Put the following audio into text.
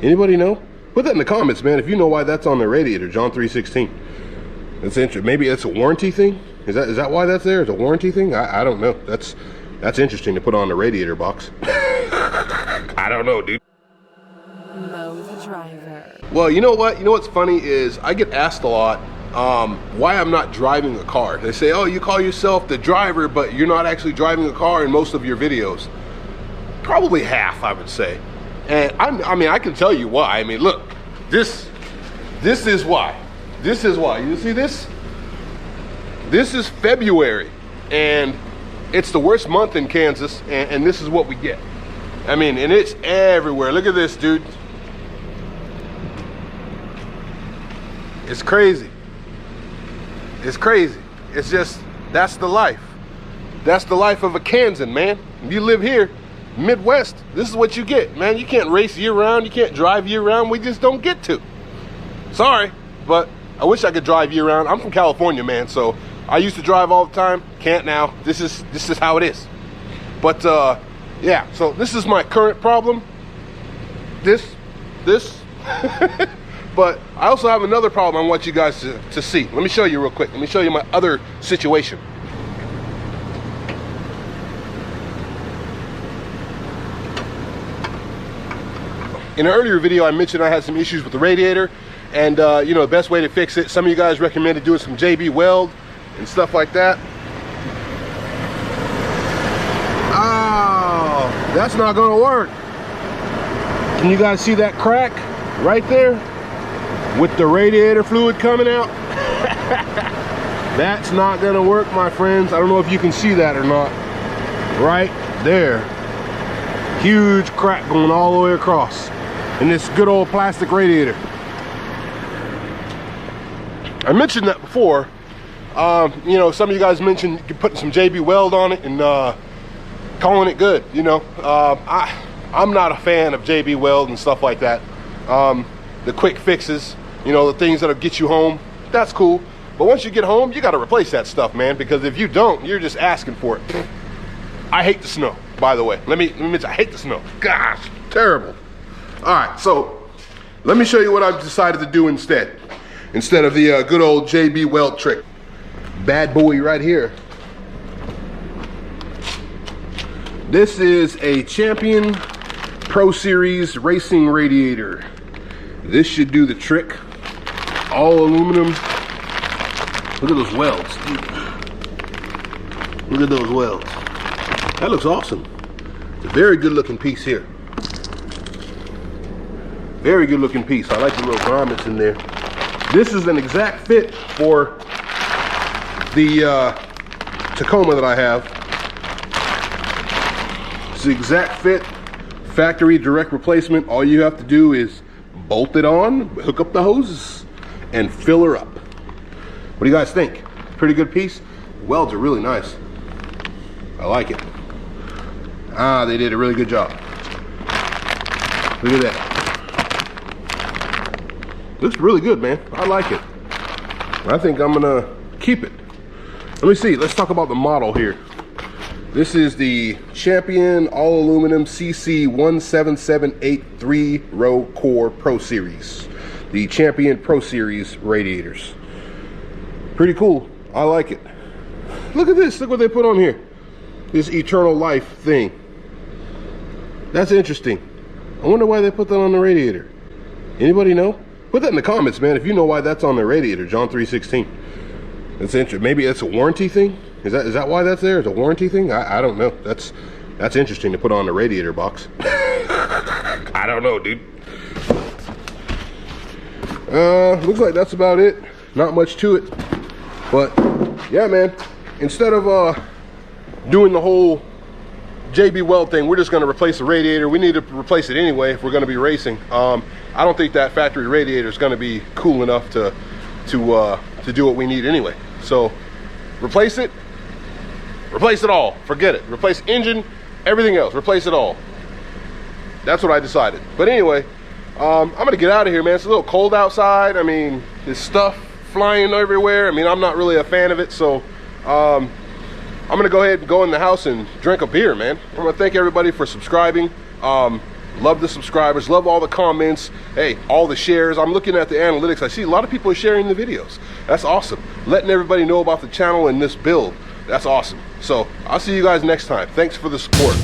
Anybody know? Put that in the comments, man, if you know why that's on the radiator, John 3:16. That's interesting. Maybe it's a warranty thing. Is that why that's there? It's a warranty thing? I don't know. That's interesting to put on the radiator box. I don't know, dude. MoeTheDriver. Well, you know what? You know what's funny is I get asked a lot why I'm not driving a car. They say, oh, you call yourself the driver, but you're not actually driving a car in most of your videos. Probably half, I would say. And I mean, I can tell you why. I mean, look, this is why. This is why. You see this? This is February, and it's the worst month in Kansas, and this is what we get. I mean, and it's everywhere. Look at this, dude. It's crazy. It's crazy. It's just, that's the life. That's the life of a Kansan, man. If you live here, Midwest, this is what you get, man. You can't race year round. You can't drive year round. We just don't get to. Sorry, but I wish I could drive year round. I'm from California, man, so I used to drive all the time. Can't now. This is how it is. But yeah, so this is my current problem. This. But I also have another problem I want you guys to see. Let me show you real quick. Let me show you my other situation. In an earlier video, I mentioned I had some issues with the radiator, and you know, the best way to fix it, some of you guys recommended doing some JB weld and stuff like that. Oh, that's not gonna work. Can you guys see that crack right there with the radiator fluid coming out? That's not gonna work, my friends. I don't know if you can see that or not. Right there, huge crack going all the way across in this good old plastic radiator. I mentioned that before. You know, some of you guys mentioned putting some JB weld on it and calling it good. You know, I'm not a fan of JB weld and stuff like that. The quick fixes, you know, the things that'll get you home, that's cool. But once you get home, you got to replace that stuff, man, because if you don't, you're just asking for it. I hate the snow, by the way. Let me mention, I hate the snow. Gosh, terrible. All right, so let me show you what I've decided to do instead of the good old JB weld trick. Bad boy right here. This is a Champion Pro Series racing radiator. This should do the trick. All aluminum. Look at those welds, dude. Look at those welds. That looks awesome. It's a very good looking piece here. Very good looking piece. I like the little grommets in there. This is an exact fit for the Tacoma that I have. It's the exact fit, factory direct replacement. All you have to do is bolt it on, hook up the hoses, and fill her up. What do you guys think? Pretty good piece. The welds are really nice. I like it. Ah, they did a really good job. Look at that. Looks really good, man. I like it. I think I'm gonna keep it. Let me see. Let's talk about the model here. This is the Champion all aluminum CC 17783 row core Pro Series. The Champion Pro Series radiators. Pretty cool. I like it. Look at this. Look what they put on here. This eternal life thing. That's interesting. I wonder why they put that on the radiator. Anybody know? Put that in the comments, man, if you know why that's on the radiator, John 3:16. That's interesting. Maybe it's a warranty thing. Is that why that's there? It's a warranty thing? I don't know. That's interesting to put on the radiator box. I don't know, dude. Looks like that's about it. Not much to it. But yeah, man. Instead of doing the whole JB weld thing, we're just going to replace the radiator. We need to replace it anyway if we're going to be racing. I don't think that factory radiator is going to be cool enough to do what we need anyway. So replace it all. Forget it. Replace engine, everything else. Replace it all. That's what I decided. But anyway, I'm going to get out of here, man. It's a little cold outside. I mean, there's stuff flying everywhere. I mean, I'm not really a fan of it, so I'm gonna go ahead and go in the house and drink a beer, man. I want to thank everybody for subscribing. Love the subscribers, love all the comments, hey, all the shares. I'm looking at the analytics. I see a lot of people are sharing the videos. That's awesome. Letting everybody know about the channel and this build. That's awesome. So I'll see you guys next time. Thanks for the support.